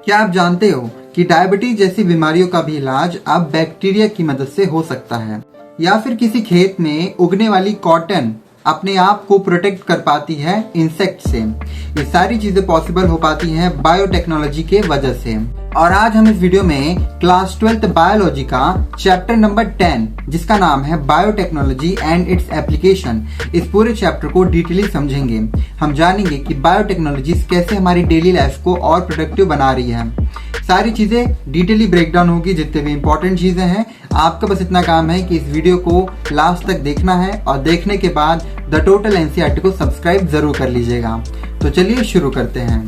क्या आप जानते हो कि डायबिटीज जैसी बीमारियों का भी इलाज अब बैक्टीरिया की मदद से हो सकता है? या फिर किसी खेत में उगने वाली कॉटन अपने आप को प्रोटेक्ट कर पाती है इंसेक्ट से। ये सारी चीजें पॉसिबल हो पाती हैं बायोटेक्नोलॉजी के वजह से। और आज हम इस वीडियो में क्लास 12th बायोलॉजी का चैप्टर नंबर 10 जिसका नाम है बायोटेक्नोलॉजी एंड इट्स एप्लीकेशन, इस पूरे चैप्टर को डिटेली समझेंगे। हम जानेंगे कि बायोटेक्नोलॉजी कैसे हमारी डेली लाइफ को और प्रोडक्टिव बना रही है। सारी चीजें डिटेली ब्रेकडाउन होगी, जितने भी इंपॉर्टेंट चीजें हैं। आपका बस इतना काम है कि इस वीडियो को लास्ट तक देखना है और देखने के बाद द टोटल एनसीईआरटी को सब्सक्राइब जरूर कर लीजिएगा। तो चलिए शुरू करते हैं।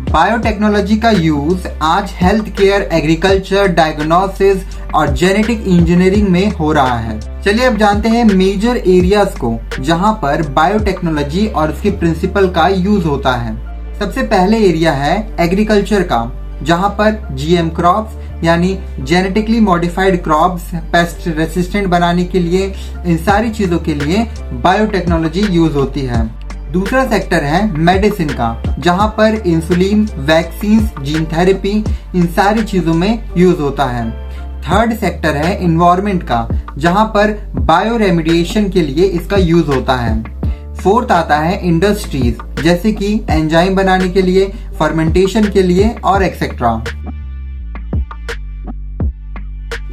बायोटेक्नोलॉजी का यूज आज हेल्थ केयर, एग्रीकल्चर, डायग्नोसिस और जेनेटिक इंजीनियरिंग में हो रहा है। चलिए अब जानते हैं मेजर एरियाज को जहां पर बायोटेक्नोलॉजी और उसके प्रिंसिपल का यूज होता है। सबसे पहले एरिया है एग्रीकल्चर का, जहां पर जीएम क्रॉप्स यानी genetically modified crops paste resistant बनाने के लिए, इन सारी चीजों के लिए बायोटेक्नोलॉजी यूज होती है। दूसरा सेक्टर है मेडिसिन का, जहां पर इंसुलिन, वैक्सीन, जीन थेरेपी, इन सारी चीजों में यूज होता है। थर्ड सेक्टर है इन्वायरमेंट का, जहां पर बायो रेमिडिएशन के लिए इसका यूज होता है। फोर्थ आता है इंडस्ट्रीज, जैसे कि एंजाइम बनाने के लिए, फर्मेंटेशन के लिए और एक्सेट्रा।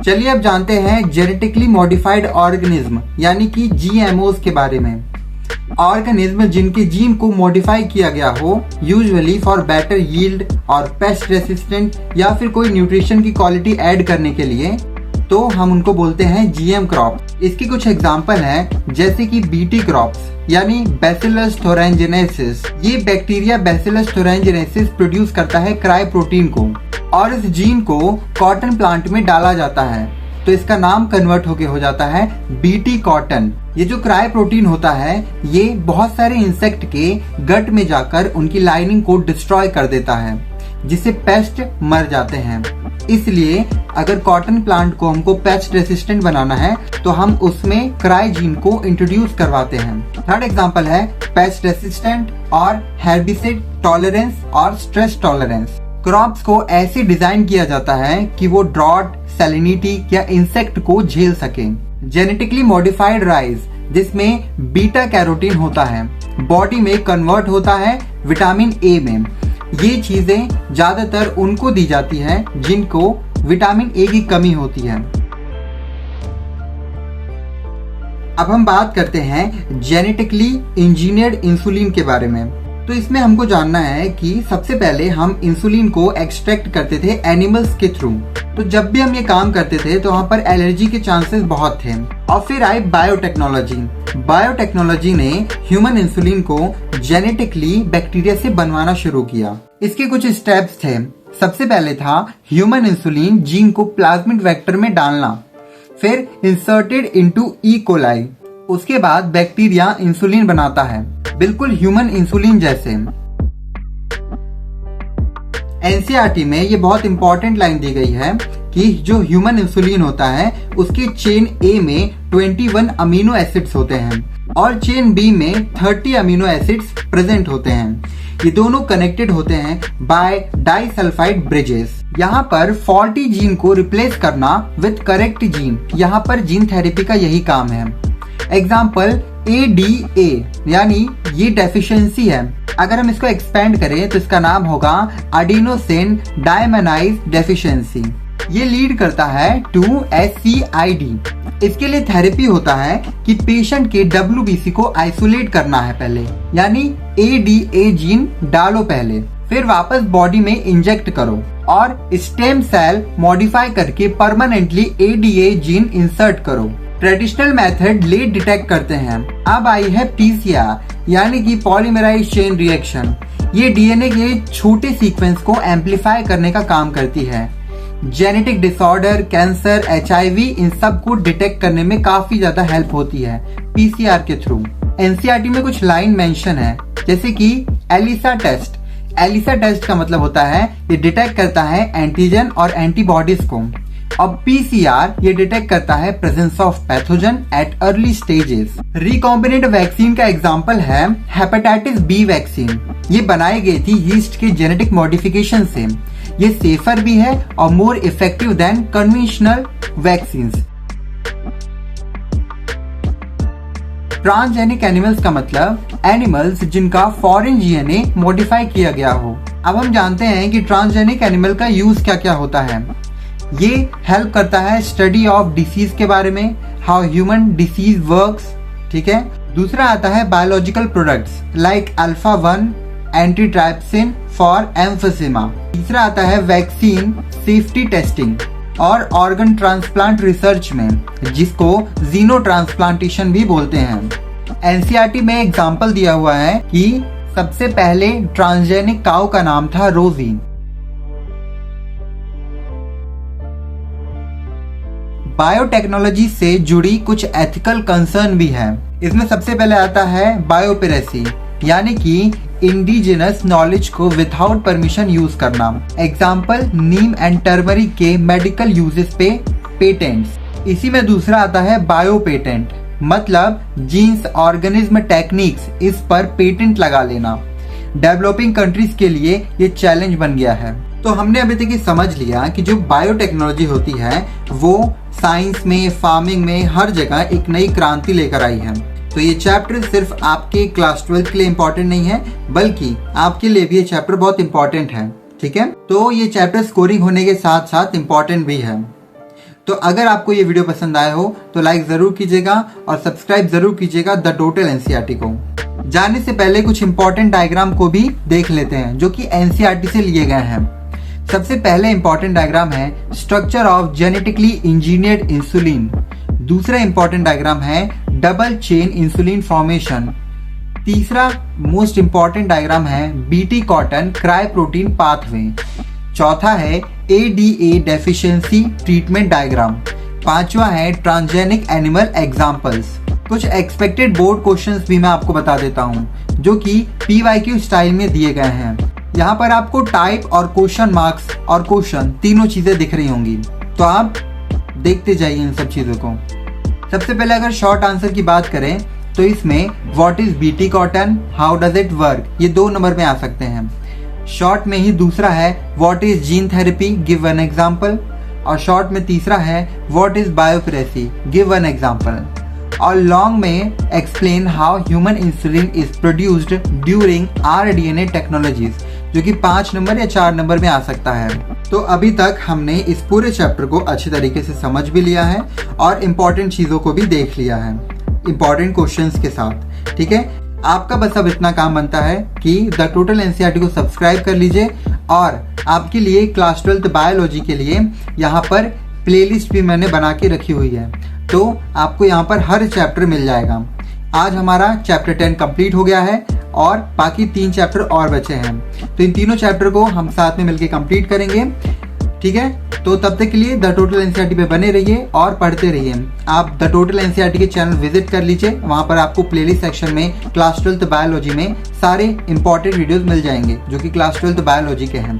चलिए अब जानते हैं जेनेटिकली मॉडिफाइड ऑर्गेनिज्म यानी कि जीएमओज के बारे में। ऑर्गेनिज्म जिनके जीन को मॉडिफाई किया गया हो, यूजुअली फॉर बेटर यील्ड और पेस्ट रेसिस्टेंट या फिर कोई न्यूट्रिशन की क्वालिटी ऐड करने के लिए, तो हम उनको बोलते हैं जीएम क्रॉप। इसकी कुछ एग्जांपल हैं, जैसे कि बीटी क्रॉप्स यानी बैसिलस थोरैन्जेनेसिस। ये बैक्टीरिया बैसिलस थोरैन्जेनेसिस प्रोड्यूस करता है क्राई प्रोटीन को और इस जीन को कॉटन प्लांट में डाला जाता है, तो इसका नाम कन्वर्ट होके हो जाता है बीटी कॉटन। ये जो क्राई प्रोटीन होता है, ये बहुत सारे इंसेक्ट के गट में जाकर उनकी लाइनिंग को डिस्ट्रॉय कर देता है, जिससे पेस्ट मर जाते हैं। इसलिए अगर कॉटन प्लांट को हमको पेस्ट रेसिस्टेंट बनाना है तो हम उसमें क्राई जीन को इंट्रोड्यूस करवाते हैं। थर्ड एग्जांपल है पेस्ट रेसिस्टेंट और हेर्बिसाइड टॉलरेंस और स्ट्रेस टॉलरेंस। क्रॉप्स को ऐसे डिजाइन किया जाता है कि वो ड्रॉट, सैलिनिटी या इंसेक्ट को झेल सके। जेनेटिकली मॉडिफाइड राइस, जिसमें बीटा कैरोटीन होता है, बॉडी में कन्वर्ट होता है विटामिन ए में। ये चीजें ज्यादातर उनको दी जाती है जिनको विटामिन ए की कमी होती है। अब हम बात करते हैं जेनेटिकली इंजीनियर्ड इंसुलिन के बारे में। तो इसमें हमको जानना है कि सबसे पहले हम इंसुलिन को एक्सट्रैक्ट करते थे एनिमल्स के थ्रू। तो जब भी हम ये काम करते थे तो वहाँ पर एलर्जी के चांसेस बहुत थे। और फिर आई बायोटेक्नोलॉजी। बायोटेक्नोलॉजी ने ह्यूमन इंसुलिन को जेनेटिकली बैक्टीरिया से बनवाना शुरू किया। इसके कुछ स्टेप्स थे। सबसे पहले था ह्यूमन इंसुलिन जीन को प्लाज्मिड वेक्टर में डालना, फिर इंसर्टेड इनटू ई कोलाई। उसके बाद बैक्टीरिया इंसुलिन बनाता है, बिल्कुल ह्यूमन इंसुलिन जैसे। एनसीईआरटी में ये बहुत इंपॉर्टेंट लाइन दी गई है कि जो ह्यूमन इंसुलिन होता है उसके चेन ए में 21 अमीनो एसिड्स होते हैं और चेन बी में 30 अमीनो एसिड्स प्रेजेंट होते हैं। ये दोनों कनेक्टेड होते हैं बाय डाइसल्फाइड ब्रिजेस। यहाँ पर फॉल्टी जीन को रिप्लेस करना विद करेक्ट जीन, यहाँ पर जीन थेरेपी का यही काम है। एग्जाम्पल ADA यानी ये डेफिशिएंसी है। अगर हम इसको एक्सपेंड करें तो इसका नाम होगा एडिनोसिन डायमनाइज डेफिशिएंसी। ये लीड करता है टू SCID। इसके लिए थेरेपी होता है कि पेशेंट के WBC को आइसोलेट करना है पहले, यानी ADA जीन डालो पहले, फिर वापस बॉडी में इंजेक्ट करो और स्टेम सेल मॉडिफाई करके परमानेंटली ADA जीन इंसर्ट करो। ट्रेडिशनल मेथड लेट डिटेक्ट करते हैं। अब आई है PCR यानी कि पॉलीमराइज चेन रिएक्शन। ये डीएनए के छोटे सीक्वेंस को एम्पलीफाई करने का काम करती है। जेनेटिक डिसऑर्डर, कैंसर, HIV इन सब को डिटेक्ट करने में काफी ज्यादा हेल्प होती है PCR के थ्रू। एनसीईआरटी में कुछ लाइन मेंशन है, जैसे कि एलिसा टेस्ट। एलिसा टेस्ट का मतलब होता है ये डिटेक्ट करता है एंटीजन और एंटीबॉडीज को। अब पीसीआर ये डिटेक्ट करता है presence of pathogen at early stages. Recombinant vaccine का एग्जांपल है हेपेटाइटिस बी वैक्सीन। ये बनाई गई थी यीस्ट के जेनेटिक मॉडिफिकेशन से। ये सेफर भी है और more effective than conventional vaccine. Transgenic animals का मतलब एनिमल्स जिनका फॉरेन डीएनए मॉडिफाई किया गया हो। अब हम जानते हैं कि ट्रांसजेनिक एनिमल का यूज क्या क्या होता है। ये हेल्प करता है स्टडी ऑफ डिसीज के बारे में, हाउ ह्यूमन डिसीज वर्क्स, ठीक है। दूसरा आता है biological products like alpha 1 antitrypsin for emphysema. तीसरा आता है वैक्सीन सेफ्टी टेस्टिंग और ऑर्गन ट्रांसप्लांट रिसर्च में, जिसको जीनो ट्रांसप्लांटेशन भी बोलते हैं। एनसीईआरटी में एग्जाम्पल दिया हुआ है कि सबसे पहले ट्रांसजेनिक काऊ का नाम था रोजी। बायोटेक्नोलॉजी से जुड़ी कुछ एथिकल कंसर्न भी है। इसमें सबसे पहले आता है बायोपिरेसी, यानी कि इंडिजिनस नॉलेज को विदाउट परमिशन यूज करना। एग्जाम्पल नीम एंड टर्मरिक के मेडिकल यूजेस पे पेटेंट्स। इसी में दूसरा आता है बायो पेटेंट, मतलब जीन्स ऑर्गेनिज्म टेक्निक्स, इस पर पेटेंट लगा लेना। डेवलपिंग कंट्रीज के लिए ये चैलेंज बन गया है। तो हमने अभी तक ये समझ लिया कि जो बायोटेक्नोलॉजी होती है वो साइंस में, फार्मिंग में, हर जगह एक नई क्रांति लेकर आई है। तो ये चैप्टर सिर्फ आपके क्लास 12 के लिए इम्पोर्टेंट नहीं है, बल्कि आपके लिए भी ये चैप्टर बहुत इम्पोर्टेंट है, ठीक है। तो ये चैप्टर स्कोरिंग होने के साथ साथ इम्पोर्टेंट भी है। तो अगर आपको ये वीडियो पसंद आया हो तो लाइक जरूर कीजिएगा और सब्सक्राइब जरूर कीजिएगा द टोटल एनसीईआरटी को। जाने से पहले कुछ इंपॉर्टेंट डायग्राम को भी देख लेते हैं जो कि एनसीईआरटी से लिए गए हैं। सबसे पहले इंपॉर्टेंट डायग्राम है structure of genetically engineered insulin. दूसरा इंपॉर्टेंट डायग्राम है डबल चेन इंसुलिन फॉर्मेशन। तीसरा मोस्ट इंपॉर्टेंट डायग्राम है BT cotton cry protein pathway. चौथा है एडीए डेफिशिएंसी ट्रीटमेंट डायग्राम। पांचवा है ट्रांसजेनिक एनिमल एग्जांपल्स। कुछ एक्सपेक्टेड बोर्ड क्वेश्चंस भी मैं आपको बता देता हूं जो कि पीवाईक्यू स्टाइल में दिए गए हैं। यहाँ पर आपको टाइप और क्वेश्चन मार्क्स और क्वेश्चन तीनों चीजें दिख रही होंगी, तो आप देखते जाइए इन सब चीजों को। सबसे पहले अगर शॉर्ट आंसर की बात करें तो इसमें what is BT cotton, how does it work, ये 2 नंबर में आ सकते हैं। शॉर्ट में ही दूसरा है what is gene therapy, give one example. और शॉर्ट में तीसरा है what is biopiracy, give one example. और लॉन्ग में explain how human insulin is produced during rDNA technologies, जो कि 5 नंबर या 4 नंबर में आ सकता है। तो अभी तक हमने इस पूरे चैप्टर को अच्छी तरीके से समझ भी लिया है और इम्पोर्टेंट चीजों को भी देख लिया है इम्पोर्टेंट क्वेश्चंस के साथ, ठीक है। आपका बस अब इतना काम बनता है कि द टोटल एनसीईआरटी को सब्सक्राइब कर लीजिए और आपके लिए क्लास 12 बायोलॉजी के लिए यहाँ पर प्लेलिस्ट भी मैंने बना के रखी हुई है, तो आपको यहाँ पर हर चैप्टर मिल जाएगा। आज हमारा चैप्टर 10 कंप्लीट हो गया है और बाकी 3 चैप्टर और बचे हैं, तो इन तीनों चैप्टर को हम साथ में मिलकर कंप्लीट करेंगे, ठीक है। तो तब तक के लिए द टोटल एनसीईआरटी पे बने रहिए और पढ़ते रहिए। आप द टोटल एनसीईआरटी के चैनल विजिट कर लीजिए, वहां पर आपको प्लेलिस्ट सेक्शन में क्लास 12 बायोलॉजी में सारे इंपॉर्टेंट वीडियोस मिल जाएंगे जो कि क्लास 12 बायोलॉजी के हैं,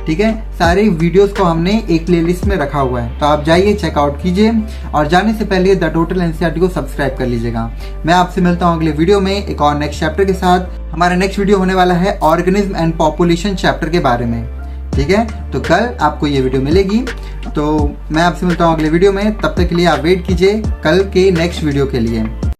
ठीक है। सारे वीडियोस को हमने एक प्लेलिस्ट में रखा हुआ है, तो आप जाइए चेकआउट कीजिए और जाने से पहले द टोटल एनसीईआरटी को सब्सक्राइब कर लीजिएगा। मैं आपसे मिलता हूँ अगले वीडियो में एक और नेक्स्ट चैप्टर के साथ। हमारा नेक्स्ट वीडियो होने वाला है ऑर्गेनिज्म एंड पॉपुलेशन चैप्टर के बारे में, ठीक है। तो कल आपको ये वीडियो मिलेगी, तो मैं आपसे मिलता हूँ अगले वीडियो में। तब तक के लिए आप वेट कीजिए कल के नेक्स्ट वीडियो के लिए।